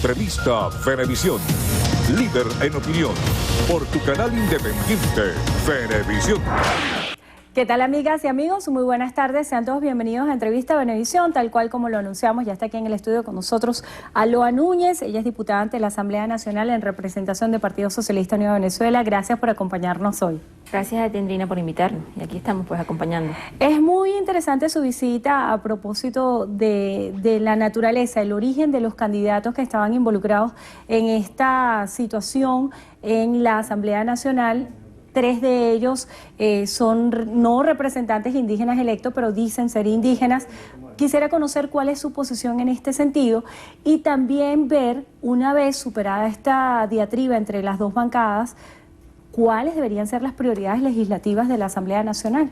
Revista Venevisión. Líder en opinión. Por tu canal independiente, Venevisión. ¿Qué tal, amigas y amigos? Muy buenas tardes, sean todos bienvenidos a Entrevista Venevisión, tal cual como lo anunciamos. Ya está aquí en el estudio con nosotros Aloa Núñez, ella es diputada ante la Asamblea Nacional en representación del Partido Socialista Unido de Venezuela. Gracias por acompañarnos hoy. Gracias a Tendrina por invitarnos y aquí estamos pues acompañando. Es muy interesante su visita a propósito de la naturaleza, el origen de los candidatos que estaban involucrados en esta situación en la Asamblea Nacional. 3 de ellos son no representantes indígenas electos, pero dicen ser indígenas. Quisiera conocer cuál es su posición en este sentido y también ver, una vez superada esta diatriba entre las dos bancadas, cuáles deberían ser las prioridades legislativas de la Asamblea Nacional.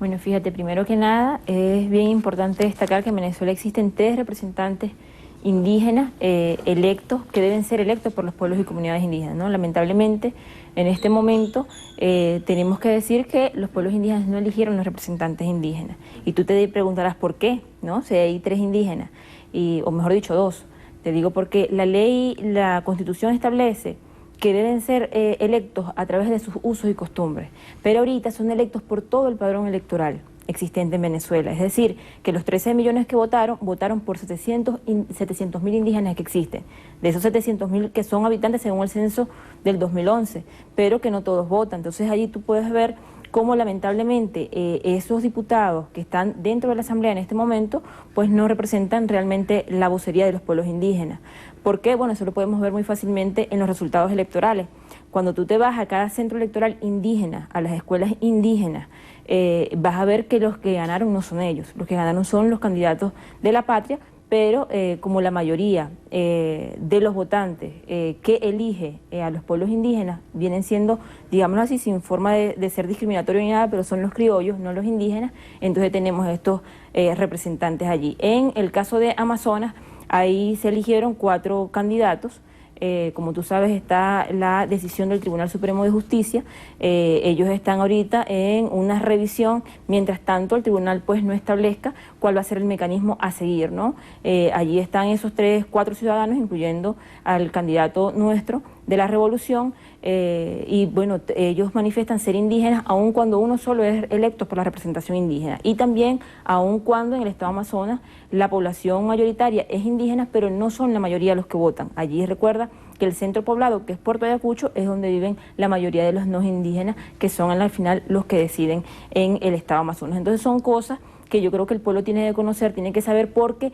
Bueno, fíjate, primero que nada es bien importante destacar que en Venezuela existen 3 representantes indígenas electos, que deben ser electos por los pueblos y comunidades indígenas, ¿no? Lamentablemente, en este momento tenemos que decir que los pueblos indígenas no eligieron los representantes indígenas. Y tú te preguntarás por qué, ¿no? Si hay 3 indígenas, o mejor dicho 2. Te digo porque la ley, la Constitución establece que deben ser electos a través de sus usos y costumbres, pero ahorita son electos por todo el padrón electoral existente en Venezuela. Es decir, que los 13 millones que votaron por 700.000 indígenas que existen. De esos 700.000 que son habitantes según el censo del 2011, pero que no todos votan. Entonces allí tú puedes ver cómo lamentablemente esos diputados que están dentro de la Asamblea en este momento, pues no representan realmente la vocería de los pueblos indígenas. ¿Por qué? Bueno, eso lo podemos ver muy fácilmente en los resultados electorales. Cuando tú te vas a cada centro electoral indígena, a las escuelas indígenas, vas a ver que los que ganaron no son ellos, los que ganaron son los candidatos de la patria, pero como la mayoría de los votantes que elige a los pueblos indígenas vienen siendo, digámoslo así, sin forma de ser discriminatorio ni nada, pero son los criollos, no los indígenas, entonces tenemos estos representantes allí. En el caso de Amazonas, ahí se eligieron 4 candidatos. Como tú sabes, está la decisión del Tribunal Supremo de Justicia. Ellos están ahorita en una revisión, mientras tanto el tribunal pues no establezca cuál va a ser el mecanismo a seguir, ¿no? Allí están esos 4 ciudadanos, incluyendo al candidato nuestro de la revolución, y bueno, ellos manifiestan ser indígenas aun cuando uno solo es electo por la representación indígena, y también aun cuando en el estado Amazonas la población mayoritaria es indígena, pero no son la mayoría los que votan. Allí recuerda que el centro poblado, que es Puerto Ayacucho, es donde viven la mayoría de los no indígenas, que son al final los que deciden en el estado Amazonas. Entonces son cosas que yo creo que el pueblo tiene que conocer, tiene que saber, porque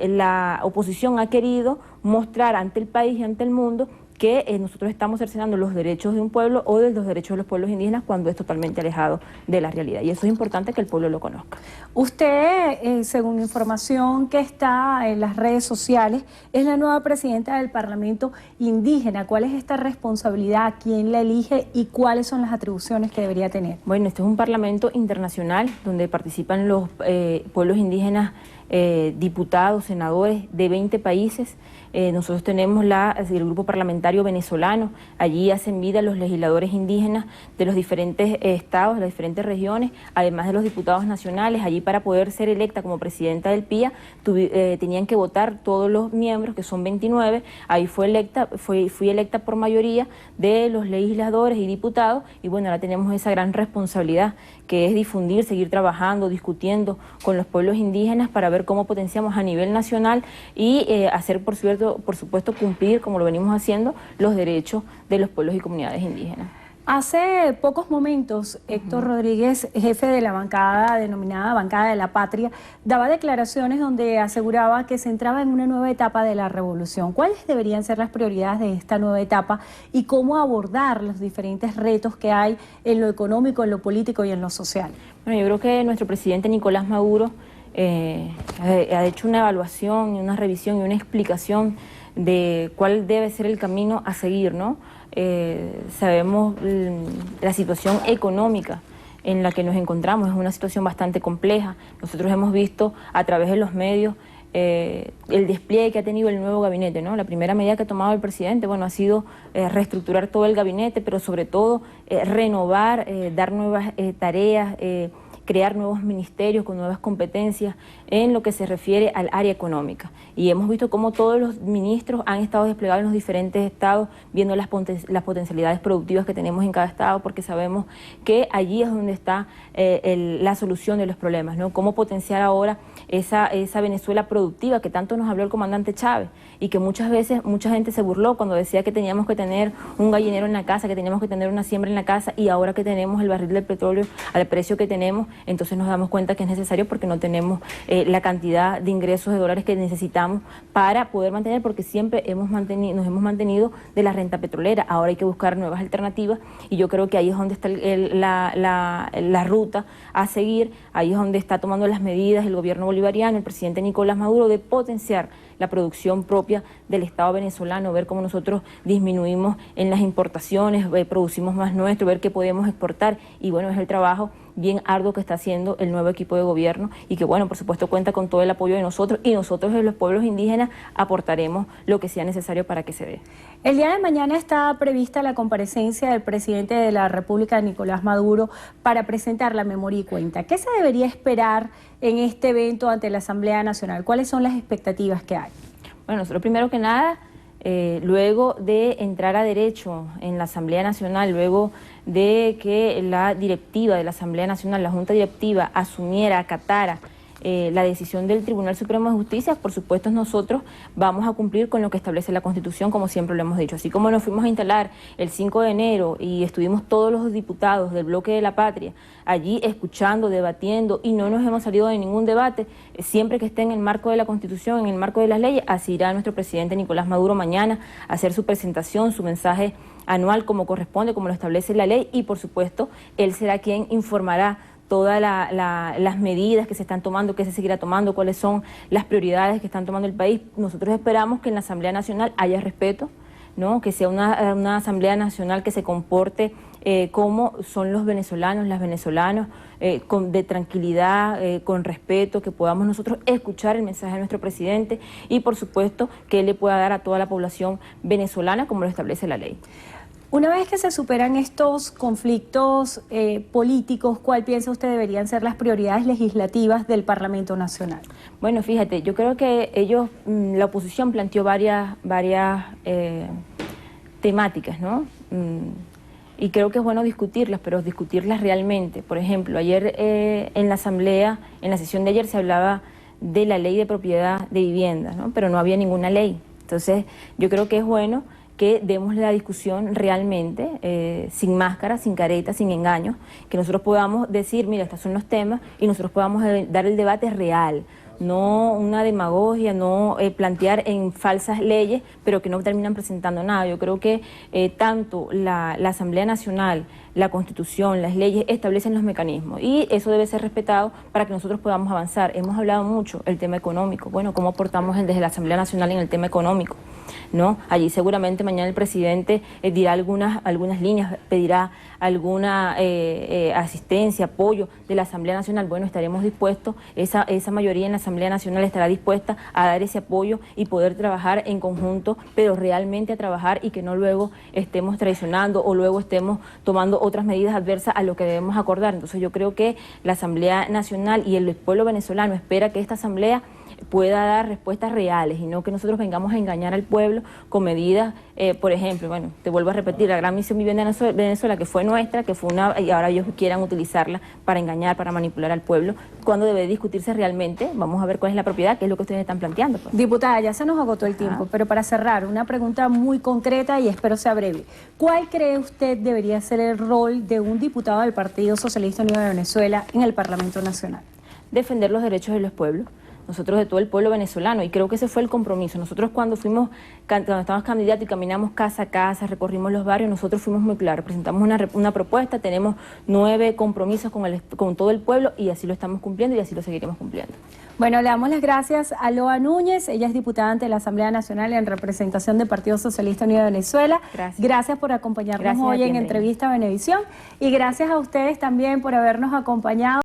la oposición ha querido mostrar ante el país y ante el mundo que nosotros estamos cercenando los derechos de un pueblo o de los derechos de los pueblos indígenas, cuando es totalmente alejado de la realidad. Y eso es importante que el pueblo lo conozca. Usted, según información que está en las redes sociales, es la nueva presidenta del Parlamento Indígena. ¿Cuál es esta responsabilidad? ¿Quién la elige y cuáles son las atribuciones que debería tener? Bueno, este es un parlamento internacional donde participan los pueblos indígenas, diputados, senadores de 20 países. Nosotros tenemos el grupo parlamentario venezolano. Allí hacen vida los legisladores indígenas de los diferentes estados, de las diferentes regiones, además de los diputados nacionales. Allí, para poder ser electa como presidenta del PIA, tenían que votar todos los miembros, que son 29. Ahí fui electa por mayoría de los legisladores y diputados, y bueno, ahora tenemos esa gran responsabilidad, que es difundir, seguir trabajando, discutiendo con los pueblos indígenas para ver cómo potenciamos a nivel nacional y hacer, por supuesto, cumplir, como lo venimos haciendo, los derechos de los pueblos y comunidades indígenas. Hace pocos momentos, Héctor Rodríguez, jefe de la bancada denominada Bancada de la Patria, daba declaraciones donde aseguraba que se entraba en una nueva etapa de la revolución. ¿Cuáles deberían ser las prioridades de esta nueva etapa y cómo abordar los diferentes retos que hay en lo económico, en lo político y en lo social? Bueno, yo creo que nuestro presidente Nicolás Maduro ha hecho una evaluación, una revisión y una explicación de cuál debe ser el camino a seguir, ¿no? Sabemos la situación económica en la que nos encontramos, es una situación bastante compleja. Nosotros hemos visto a través de los medios el despliegue que ha tenido el nuevo gabinete, ¿no? La primera medida que ha tomado el presidente, bueno, ha sido reestructurar todo el gabinete, pero sobre todo renovar, dar nuevas tareas, crear nuevos ministerios con nuevas competencias en lo que se refiere al área económica. Y hemos visto cómo todos los ministros han estado desplegados en los diferentes estados, viendo las potencialidades productivas que tenemos en cada estado, porque sabemos que allí es donde está la solución de los problemas, ¿no? Cómo potenciar ahora esa Venezuela productiva que tanto nos habló el comandante Chávez y que muchas veces mucha gente se burló cuando decía que teníamos que tener un gallinero en la casa, que teníamos que tener una siembra en la casa, y ahora que tenemos el barril del petróleo al precio que tenemos, entonces nos damos cuenta que es necesario porque no tenemos la cantidad de ingresos de dólares que necesitamos para poder mantener, porque siempre nos hemos mantenido de la renta petrolera. Ahora hay que buscar nuevas alternativas y yo creo que ahí es donde está la ruta a seguir, ahí es donde está tomando las medidas el gobierno bolivariano, el presidente Nicolás Maduro, de potenciar la producción propia del Estado venezolano, ver cómo nosotros disminuimos en las importaciones, producimos más nuestro, ver qué podemos exportar, y bueno, es el trabajo bien arduo que está haciendo el nuevo equipo de gobierno y que bueno, por supuesto cuenta con todo el apoyo de nosotros, y nosotros de los pueblos indígenas aportaremos lo que sea necesario para que se dé. El día de mañana está prevista la comparecencia del presidente de la República, Nicolás Maduro, para presentar la memoria y cuenta. ¿Qué se debería esperar en este evento ante la Asamblea Nacional? ¿Cuáles son las expectativas que hay? Bueno, nosotros primero que nada, luego de entrar a derecho en la Asamblea Nacional, luego de que la directiva de la Asamblea Nacional, la Junta Directiva, asumiera, acatara la decisión del Tribunal Supremo de Justicia, por supuesto nosotros vamos a cumplir con lo que establece la Constitución, como siempre lo hemos dicho. Así como nos fuimos a instalar el 5 de enero y estuvimos todos los diputados del Bloque de la Patria allí escuchando, debatiendo, y no nos hemos salido de ningún debate, siempre que esté en el marco de la Constitución, en el marco de las leyes, así irá nuestro presidente Nicolás Maduro mañana a hacer su presentación, su mensaje anual como corresponde, como lo establece la ley, y por supuesto él será quien informará todas las medidas que se están tomando, que se seguirá tomando, cuáles son las prioridades que están tomando el país. Nosotros esperamos que en la Asamblea Nacional haya respeto, ¿no? Que sea una Asamblea Nacional que se comporte como son los venezolanos, las venezolanas, de tranquilidad, con respeto, que podamos nosotros escuchar el mensaje de nuestro presidente y por supuesto que él le pueda dar a toda la población venezolana como lo establece la ley. Una vez que se superan estos conflictos políticos, ¿cuál piensa usted deberían ser las prioridades legislativas del Parlamento Nacional? Bueno, fíjate, yo creo que la oposición planteó varias temáticas, ¿no? Y creo que es bueno discutirlas, pero discutirlas realmente. Por ejemplo, ayer en la Asamblea, en la sesión de ayer se hablaba de la ley de propiedad de viviendas, ¿no? Pero no había ninguna ley. Entonces, yo creo que es bueno que demos la discusión realmente, sin máscara, sin careta, sin engaños, que nosotros podamos decir, mira, estos son los temas, y nosotros podamos dar el debate real, no una demagogia, no plantear en falsas leyes, pero que no terminan presentando nada. Yo creo que tanto la Asamblea Nacional, la Constitución, las leyes establecen los mecanismos y eso debe ser respetado para que nosotros podamos avanzar. Hemos hablado mucho del tema económico, bueno, cómo aportamos desde la Asamblea Nacional en el tema económico, ¿no? Allí seguramente mañana el presidente dirá algunas líneas, pedirá alguna asistencia, apoyo de la Asamblea Nacional. Bueno, estaremos dispuestos, esa mayoría en la Asamblea Nacional estará dispuesta a dar ese apoyo y poder trabajar en conjunto, pero realmente a trabajar y que no luego estemos traicionando o luego estemos tomando otras medidas adversas a lo que debemos acordar. Entonces yo creo que la Asamblea Nacional y el pueblo venezolano espera que esta Asamblea pueda dar respuestas reales y no que nosotros vengamos a engañar al pueblo con medidas, por ejemplo, bueno, te vuelvo a repetir, la Gran Misión Vivienda de Venezuela, que fue nuestra, que fue y ahora ellos quieran utilizarla para engañar, para manipular al pueblo, cuando debe discutirse realmente. Vamos a ver cuál es la propiedad, que es lo que ustedes están planteando, pues. Diputada, ya se nos agotó el tiempo, pero para cerrar, una pregunta muy concreta y espero sea breve. ¿Cuál cree usted debería ser el rol de un diputado del Partido Socialista Unido de Venezuela en el Parlamento Nacional? Defender los derechos de los pueblos. Nosotros de todo el pueblo venezolano, y creo que ese fue el compromiso. Nosotros cuando estábamos candidatos y caminamos casa a casa, recorrimos los barrios, nosotros fuimos muy claros, presentamos una propuesta, tenemos 9 compromisos con todo el pueblo y así lo estamos cumpliendo y así lo seguiremos cumpliendo. Bueno, le damos las gracias a Loa Núñez, ella es diputada ante la Asamblea Nacional en representación del Partido Socialista Unido de Venezuela. Gracias por acompañarnos hoy en Entrevista Venevisión y gracias a ustedes también por habernos acompañado.